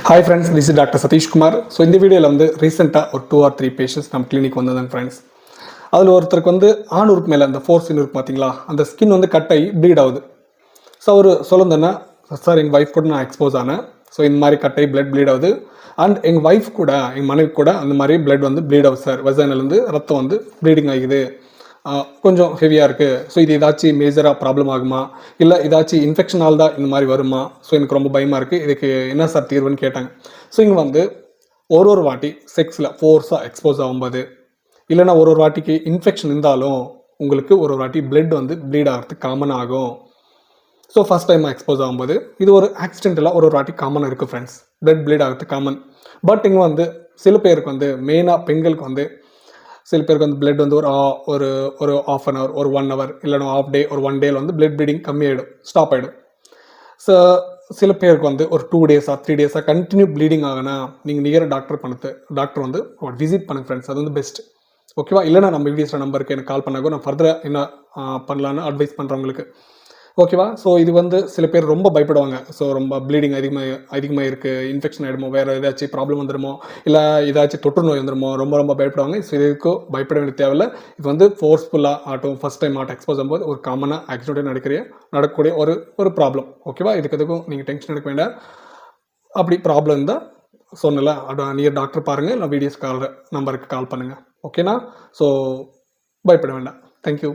Hi friends, this is Dr. Satish Kumar. So இந்த வீடியோவில் வந்து ரீசெண்டாக ஒரு 2 or 3 பேஷண்ட்ஸ் நம்ம கிளினிக் வந்ததுங்க ஃப்ரெண்ட்ஸ். அதில் ஒருத்தருக்கு வந்து ஆணுறுக்கு மேலே அந்த ஃபோர்ஸின் இருக்கு பார்த்தீங்களா, அந்த ஸ்கின் வந்து கட் ஆகி ப்ளீட் ஆகுது. ஸோ அவர் சொல்லுந்தேன்னா, சார் எங்கள் ஒய்ஃப் கூட நான் எக்ஸ்போஸ் ஆனேன். ஸோ இந்த மாதிரி கட் ஆகி ப்ளீட் ஆகுது. அண்ட் எங்கள் ஒய்ஃப் கூட எங்கள் மனைவி கூட அந்த மாதிரி பிளட் வந்து ப்ளீட் ஆகுது சார். வெசைனலேருந்து ரத்தம் வந்து ப்ளீடிங் ஆகுது. கொஞ்சம் ஹெவியாக இருக்குது. ஸோ இது ஏதாச்சும் மேஜராக ப்ராப்ளம் ஆகுமா, இல்லை ஏதாச்சும் இன்ஃபெக்ஷனால் தான் இந்த மாதிரி வருமா, ஸோ எனக்கு ரொம்ப பயமாக இருக்குது, இதுக்கு என்ன சார் தீர்வுன்னு கேட்டாங்க. ஸோ இங்கே வந்து ஒரு வாட்டி செக்ஸில் ஃபோர்ஸாக எக்ஸ்போஸ் ஆகும்போது, இல்லைனா ஒரு வாட்டிக்கு இன்ஃபெக்ஷன் இருந்தாலும் உங்களுக்கு ஒரு வாட்டி பிளட் வந்து ப்ளீட் ஆகிறதுக்கு காமன் ஆகும். ஸோ ஃபஸ்ட் டைம் எக்ஸ்போஸ் ஆகும்போது இது ஒரு ஆக்சிடென்டலாக ஒரு வாட்டி காமனாக இருக்குது ஃப்ரெண்ட்ஸ். பிளட் ப்ளீட் ஆகிறதுக்கு காமன். பட் இங்கே வந்து சில பேருக்கு வந்து மெயினாக பெண்களுக்கு வந்து சில பேருக்கு வந்து பிளட் வந்து ஒரு ஆஃப் அன் ஹவர், ஒரு 1 hour, இல்லைனா ஆஃப் டே, ஒரு 1 day வந்து பிளட் ப்ளீடிங் கம்மியாகிடும், ஸ்டாப் ஆகிடும். ஸோ சில பேருக்கு வந்து ஒரு 2 days 3 days கண்டினியூ ப்ளீடிங் ஆகுனா நீங்கள் நியர் டாக்டர் வந்து விசிட் பண்ணுங்க ஃப்ரெண்ட்ஸ். அது வந்து பெஸ்ட். ஓகேவா? இல்லைனா நம்ம வீடியோஸில் நம்பருக்கு எனக்கு கால் பண்ணாங்க, நான் ஃபர்தராக என்ன பண்ணலான்னு அட்வைஸ் பண்ணுறவங்களுக்கு. ஓகேவா? ஸோ இது வந்து சில பேர் ரொம்ப பயப்படுவாங்க. ஸோ ரொம்ப ப்ளீடிங் அதிகமாக இருக்குது, இன்ஃபெக்ஷன் ஆகிடுமோ, வேறு ஏதாச்சும் ப்ராப்ளம் வந்துடுமோ, இல்லை ஏதாச்சும் தொற்று நோய் வந்துடுமோ, ரொம்ப பயப்படுவாங்க. ஸோ இதுக்கு பயப்பட வேண்டிய தேவையில்லை. இது வந்து ஃபோர்ஸ்ஃபுல்லாக ஆகட்டும், ஃபஸ்ட் டைம் எக்ஸ்போஸ் ஆகும்போது ஒரு காமனாக ஆக்சிடென்ட் நடக்கக்கூடிய ஒரு ப்ராப்ளம். ஓகேவா? இதுக்கும் நீங்கள் டென்ஷன் எடுக்க வேண்டாம். அப்படி ப்ராப்ளம் இருந்தால் சொன்னல நியர் டாக்டர் பாருங்கள், இல்லை வீடியோஸ் நம்பருக்கு கால் பண்ணுங்கள். ஓகேனா? ஸோ பயப்பட வேண்டாம். தேங்க்யூ.